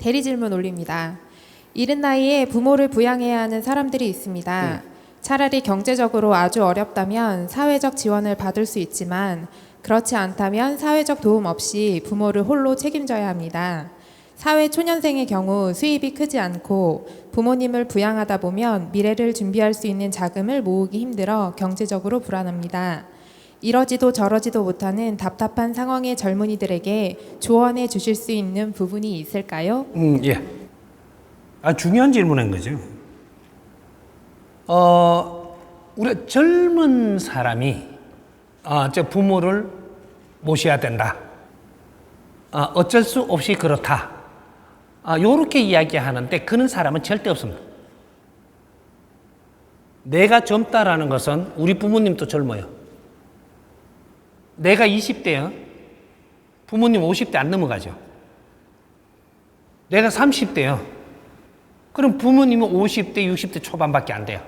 대리 질문 올립니다. 이른 나이에 부모를 부양해야 하는 사람들이 있습니다. 차라리 경제적으로 아주 어렵다면 사회적 지원을 받을 수 있지만 그렇지 않다면 사회적 도움 없이 부모를 홀로 책임져야 합니다. 사회 초년생의 경우 수입이 크지 않고 부모님을 부양하다 보면 미래를 준비할 수 있는 자금을 모으기 힘들어 경제적으로 불안합니다. 이러지도 저러지도 못하는 답답한 상황의 젊은이들에게 조언해 주실 수 있는 부분이 있을까요? 예. 중요한 질문인 거죠. 우리 젊은 사람이 저 부모를 모셔야 된다. 어쩔 수 없이 그렇다. 요렇게 이야기하는데 그런 사람은 절대 없습니다. 내가 젊다라는 것은 우리 부모님도 젊어요. 내가 20대요. 부모님 50대 안 넘어가죠. 내가 30대요. 그럼 부모님은 50대, 60대 초반밖에 안 돼요.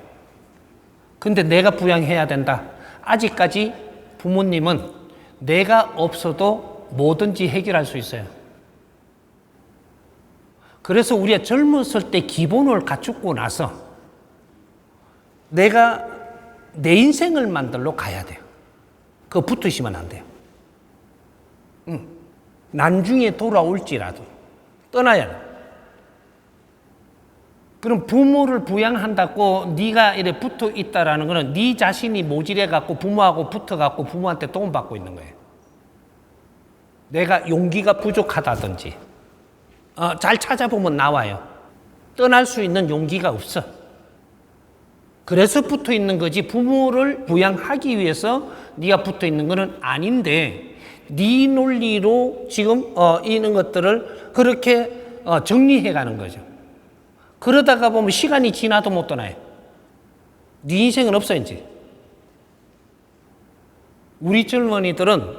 근데 내가 부양해야 된다. 아직까지 부모님은 내가 없어도 뭐든지 해결할 수 있어요. 그래서 우리가 젊었을 때 기본을 갖추고 나서 내가 내 인생을 만들러 가야 돼요. 그거 붙어 있으면 안 돼요. 나중에 돌아올지라도 떠나야 돼. 그럼 부모를 부양한다고 네가 이래 붙어 있다라는 거는 네 자신이 모질해 갖고 부모하고 붙어 갖고 부모한테 도움 받고 있는 거예요. 내가 용기가 부족하다든지 잘 찾아보면 나와요. 떠날 수 있는 용기가 없어. 그래서 붙어 있는 거지 부모를 부양하기 위해서 네가 붙어 있는 거는 아닌데 네 논리로 지금 이런 것들을 그렇게 정리해 가는 거죠. 그러다가 보면 시간이 지나도 못 떠나요. 네 인생은 없어 이제. 우리 젊은이들은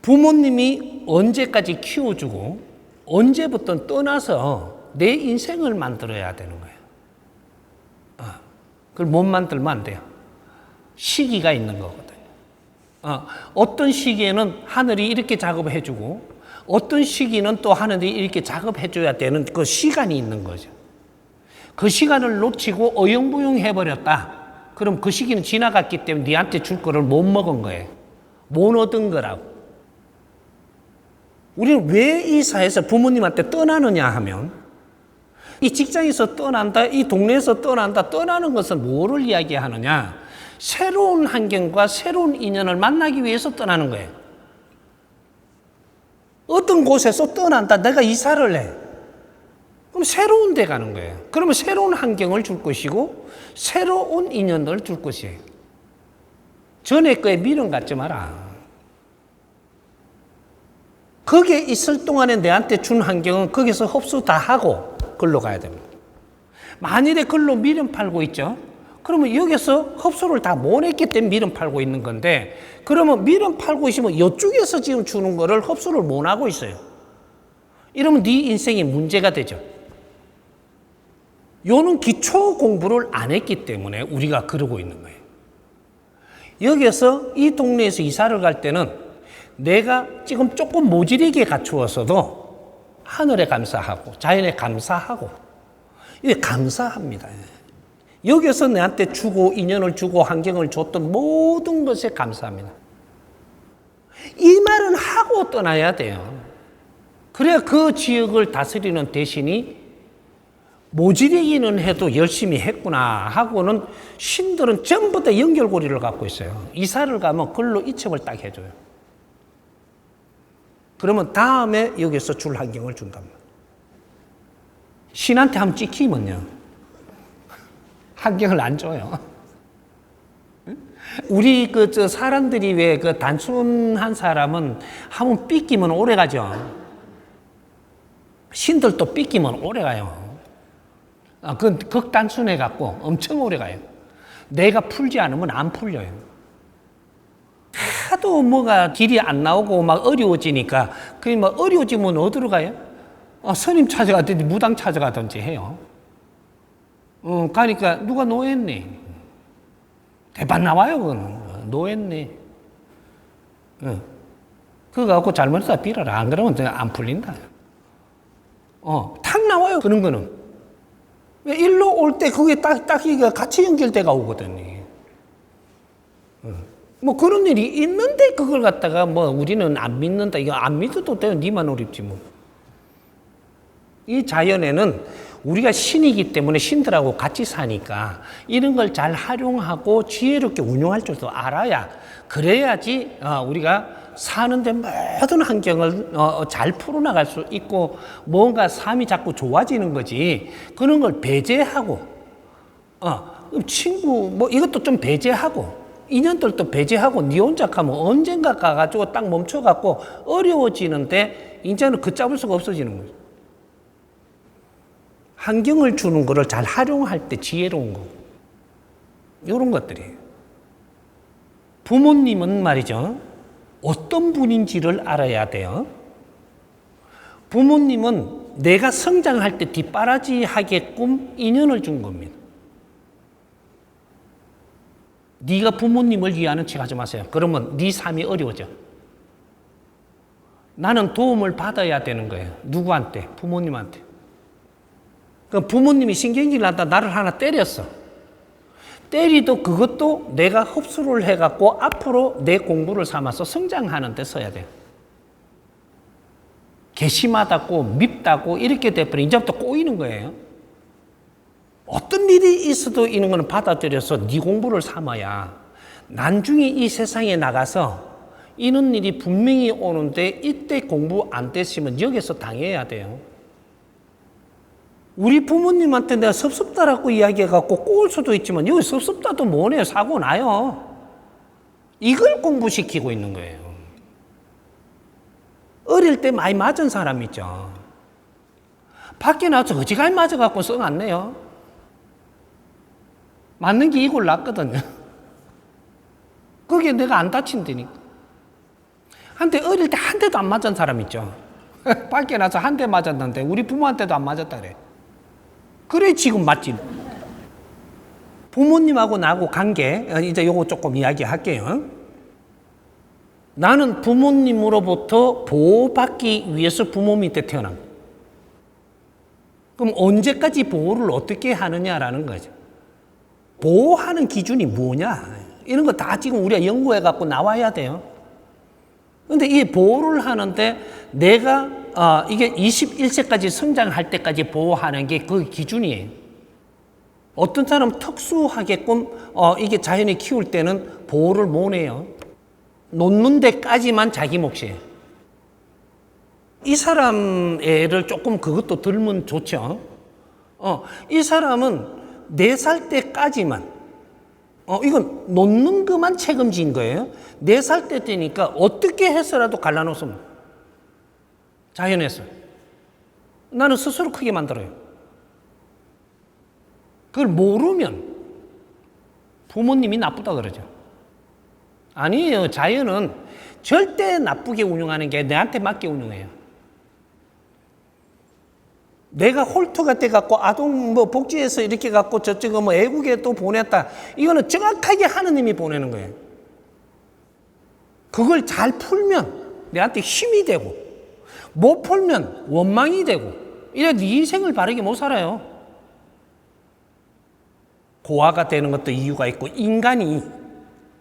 부모님이 언제까지 키워주고 언제부터 떠나서 내 인생을 만들어야 되는 거예요. 그걸 못 만들면 안 돼요. 시기가 있는 거거든요. 어떤 시기에는 하늘이 이렇게 작업해주고 어떤 시기는 또 하늘이 이렇게 작업해줘야 되는 그 시간이 있는 거죠. 그 시간을 놓치고 어영부영 해버렸다. 그럼 그 시기는 지나갔기 때문에 네한테 줄 거를 못 먹은 거예요. 못 얻은 거라고. 우리는 왜 이 사회에서 부모님한테 떠나느냐 하면 이 직장에서 떠난다, 이 동네에서 떠난다, 떠나는 것은 뭐를 이야기하느냐? 새로운 환경과 새로운 인연을 만나기 위해서 떠나는 거예요. 어떤 곳에서 떠난다, 내가 이사를 해. 그럼 새로운 데 가는 거예요. 그러면 새로운 환경을 줄 것이고 새로운 인연을 줄 것이에요. 전에 거에 미련 갖지 마라. 거기에 있을 동안에 내한테 준 환경은 거기서 흡수 다 하고 글로 가야 됩니다. 만일에 글로 미련 팔고 있죠? 그러면 여기서 흡수를 다 못 했기 때문에 미련 팔고 있는 건데 그러면 미련 팔고 있으면 이쪽에서 지금 주는 거를 흡수를 못 하고 있어요. 이러면 네 인생이 문제가 되죠. 요는 기초 공부를 안 했기 때문에 우리가 그러고 있는 거예요. 여기서 이 동네에서 이사를 갈 때는 내가 지금 조금 모질하게 갖추었어도 하늘에 감사하고 자연에 감사하고 이게 감사합니다. 여기서 내한테 주고 인연을 주고 환경을 줬던 모든 것에 감사합니다. 이 말은 하고 떠나야 돼요. 그래야 그 지역을 다스리는 대신이 모질이기는 해도 열심히 했구나 하고는 신들은 전부 다 연결고리를 갖고 있어요. 이사를 가면 글로 이첩을 딱 해줘요. 그러면 다음에 여기서 줄 환경을 준단 말이에요. 신한테 한번 찍히면요. 환경을 안 줘요. 우리 사람들이 왜 단순한 사람은 한번 삐끼면 오래 가죠. 신들도 삐끼면 오래 가요. 그건 극단순해 갖고 엄청 오래 가요. 내가 풀지 않으면 안 풀려요. 하도 뭐가 길이 안 나오고 막 어려워지니까 그게 막 어려워지면 어디로 가요? 스님 찾아가든지 무당 찾아가든지 해요. 가니까 누가 노했네. 대판 나와요, 그거는. 노했네. 그거 갖고 잘못해서 빌어라. 안 그러면 안 풀린다. 탁 나와요. 그런 거는. 일로 올 때 그게 딱 이게 같이 연결돼가 오거든요. 뭐 그런 일이 있는데 그걸 갖다가 뭐 우리는 안 믿는다. 이거 안 믿어도 돼요. 니만 어렵지 뭐. 이 자연에는 우리가 신이기 때문에 신들하고 같이 사니까 이런 걸 잘 활용하고 지혜롭게 운용할 줄도 알아야 그래야지 우리가 사는데 모든 환경을 잘 풀어나갈 수 있고 뭔가 삶이 자꾸 좋아지는 거지. 그런 걸 배제하고 친구 뭐 이것도 좀 배제하고 인연들도 배제하고 니 혼자 가면 언젠가 가가지고 딱 멈춰갖고 어려워지는데 이제는 걷잡을 수가 없어지는 거죠. 환경을 주는 거를 잘 활용할 때 지혜로운 거. 이런 것들이에요. 부모님은 말이죠. 어떤 분인지를 알아야 돼요. 부모님은 내가 성장할 때 뒷바라지 하게끔 인연을 준 겁니다. 네가 부모님을 위하는 척 하지 마세요. 그러면 네 삶이 어려워져. 나는 도움을 받아야 되는 거예요. 누구한테? 부모님한테. 그럼 부모님이 신경질 난다 나를 하나 때렸어. 때리도 그것도 내가 흡수를 해갖고 앞으로 내 공부를 삼아서 성장하는 데 써야 돼요. 괘씸하다고 밉다고 이렇게 돼버리면 이제부터 꼬이는 거예요. 어떤 일이 있어도 이런 거는 받아들여서 네 공부를 삼아야 나중에 이 세상에 나가서 이런 일이 분명히 오는데 이때 공부 안 됐으면 여기서 당해야 돼요. 우리 부모님한테 내가 섭섭다라고 이야기해갖고 꼬을 수도 있지만 여기 섭섭다도 뭐네요. 사고 나요. 이걸 공부시키고 있는 거예요. 어릴 때 많이 맞은 사람 있죠. 밖에 나와서 어지간히 맞아갖고 썩 안 내요. 맞는 게 이걸 낫거든요. 그게 내가 안 다친다니까. 한때 어릴 때 한 대도 안 맞은 사람 있죠. 밖에 나서 한 대 맞았는데 우리 부모한테도 안 맞았다 그래. 그래 지금 맞지. 부모님하고 나하고 관계 이제 요거 조금 이야기할게요. 나는 부모님으로부터 보호받기 위해서 부모 밑에 태어난 거예요. 그럼 언제까지 보호를 어떻게 하느냐라는 거죠. 보호하는 기준이 뭐냐 이런 거 다 지금 우리가 연구해 갖고 나와야 돼요. 그런데 이 보호를 하는데 내가 이게 21세까지 성장할 때까지 보호하는 게 그 기준이에요. 어떤 사람은 특수하게끔 이게 자연이 키울 때는 보호를 못 해요. 놓는 데까지만 자기 몫이에요. 이 사람 애를 조금 그것도 들면 좋죠. 이 사람은 4살 때까지만 이건 놓는 것만 책임진 거예요. 4살 때 되니까 어떻게 해서라도 갈라놓습니다. 자연에서. 나는 스스로 크게 만들어요. 그걸 모르면 부모님이 나쁘다 그러죠. 아니에요. 자연은 절대 나쁘게 운영하는 게 내한테 맞게 운영해요. 내가 홀트가 돼갖고 아동 복지에서 이렇게 갖고 저쪽에 애국에 또 보냈다. 이거는 정확하게 하느님이 보내는 거예요. 그걸 잘 풀면 내한테 힘이 되고 못 풀면 원망이 되고 이래 네 인생을 바르게 못 살아요. 고아가 되는 것도 이유가 있고 인간이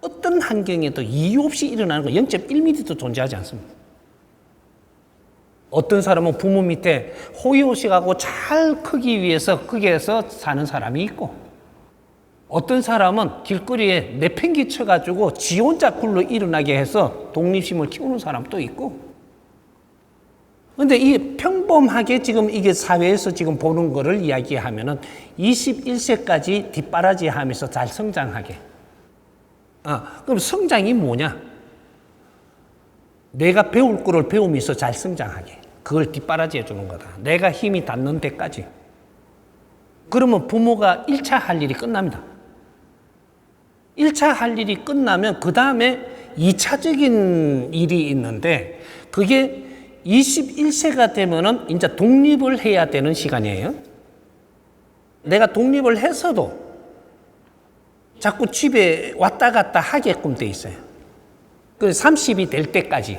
어떤 환경에도 이유 없이 일어나는 거 0.1mm도 존재하지 않습니다. 어떤 사람은 부모 밑에 호의호식하고 잘 크기 위해서 거기에서 사는 사람이 있고 어떤 사람은 길거리에 내팽개 쳐가지고 지 혼자 굴러 일어나게 해서 독립심을 키우는 사람도 있고 그런데 이 평범하게 지금 이게 사회에서 지금 보는 거를 이야기하면은 21세까지 뒷바라지 하면서 잘 성장하게. 그럼 성장이 뭐냐? 내가 배울 거를 배우면서 잘 성장하게. 그걸 뒷바라지 해주는 거다. 내가 힘이 닿는 데까지. 그러면 부모가 1차 할 일이 끝납니다. 1차 할 일이 끝나면 그 다음에 2차적인 일이 있는데 그게 21세가 되면은 이제 독립을 해야 되는 시간이에요. 내가 독립을 해서도 자꾸 집에 왔다 갔다 하게끔 돼 있어요. 그래서 30이 될 때까지.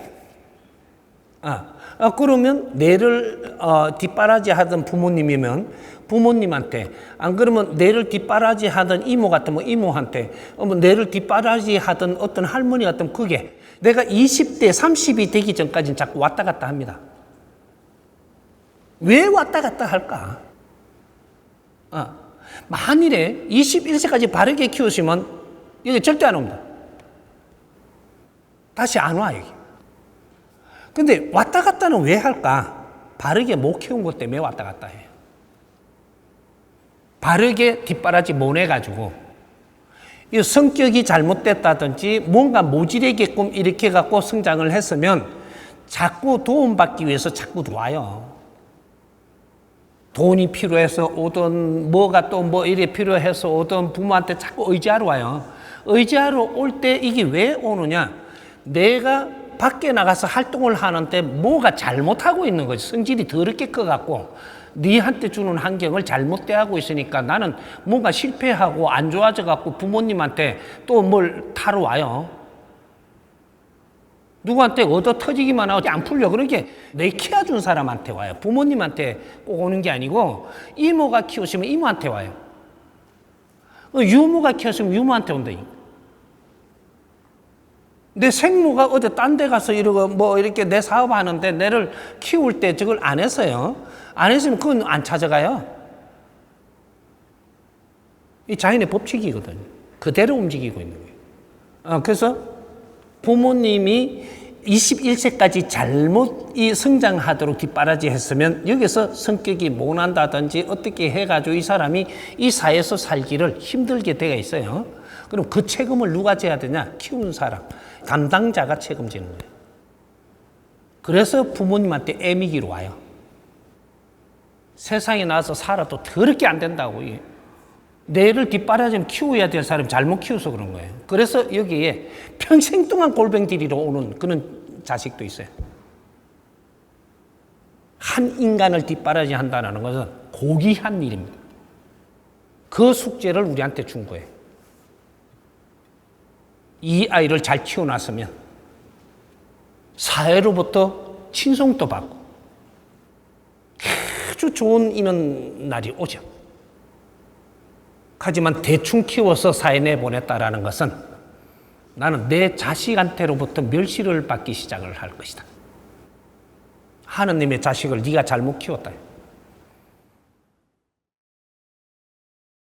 그러면 내를 뒷바라지 하던 부모님이면 부모님한테, 안 그러면 내를 뒷바라지 하던 이모 같으면 이모한테, 내를 뒷바라지 하던 어떤 할머니 같으면 그게 내가 20대, 30이 되기 전까지는 자꾸 왔다 갔다 합니다. 왜 왔다 갔다 할까? 만일에 21세까지 바르게 키우시면 여기 절대 안 옵니다. 다시 안 와, 여기. 근데 왔다 갔다는 왜 할까? 바르게 못 키운 것 때문에 왔다 갔다 해요. 바르게 뒷바라지 못 해가지고 이 성격이 잘못됐다든지 뭔가 모질하게끔 이렇게 갖고 성장을 했으면 자꾸 도움받기 위해서 자꾸 와요. 돈이 필요해서 오든 뭐가 또 뭐 이래 필요해서 오든 부모한테 자꾸 의지하러 와요. 의지하러 올 때 이게 왜 오느냐? 내가 밖에 나가서 활동을 하는데 뭐가 잘못하고 있는 거지. 성질이 더럽게 커갖고 니한테 주는 환경을 잘못 대하고 있으니까 나는 뭔가 실패하고 안 좋아져갖고 부모님한테 또 뭘 타러 와요. 누구한테 얻어 터지기만 하고 안 풀려. 그러니까 내 키워준 사람한테 와요. 부모님한테 꼭 오는 게 아니고 이모가 키우시면 이모한테 와요. 유모가 키우시면 유모한테 온다. 내 생모가 어디 딴 데 가서 이러고 뭐 이렇게 내 사업하는데 내를 키울 때 저걸 안 했어요. 안 했으면 그건 안 찾아가요. 이 자연의 법칙이거든요. 그대로 움직이고 있는 거예요. 그래서 부모님이 21세까지 잘못 이 성장하도록 뒷바라지 했으면 여기서 성격이 모난다든지 어떻게 해가지고 이 사람이 이 사회에서 살기를 힘들게 되어 있어요. 그럼 그 책임을 누가 져야 되냐? 키우는 사람, 담당자가 책임지는 거예요. 그래서 부모님한테 애미기로 와요. 세상에 나와서 살아도 더럽게 안 된다고. 내를 뒷바라지면 키워야 될 사람이 잘못 키워서 그런 거예요. 그래서 여기에 평생 동안 골뱅디리로 오는 그런 자식도 있어요. 한 인간을 뒷바라지 한다는 것은 고귀한 일입니다. 그 숙제를 우리한테 준 거예요. 이 아이를 잘 키워놨으면 사회로부터 칭송도 받고 아주 좋은 이런 날이 오죠. 하지만 대충 키워서 사회 내보냈다라는 것은 나는 내 자식한테로부터 멸시를 받기 시작을 할 것이다. 하느님의 자식을 네가 잘못 키웠다.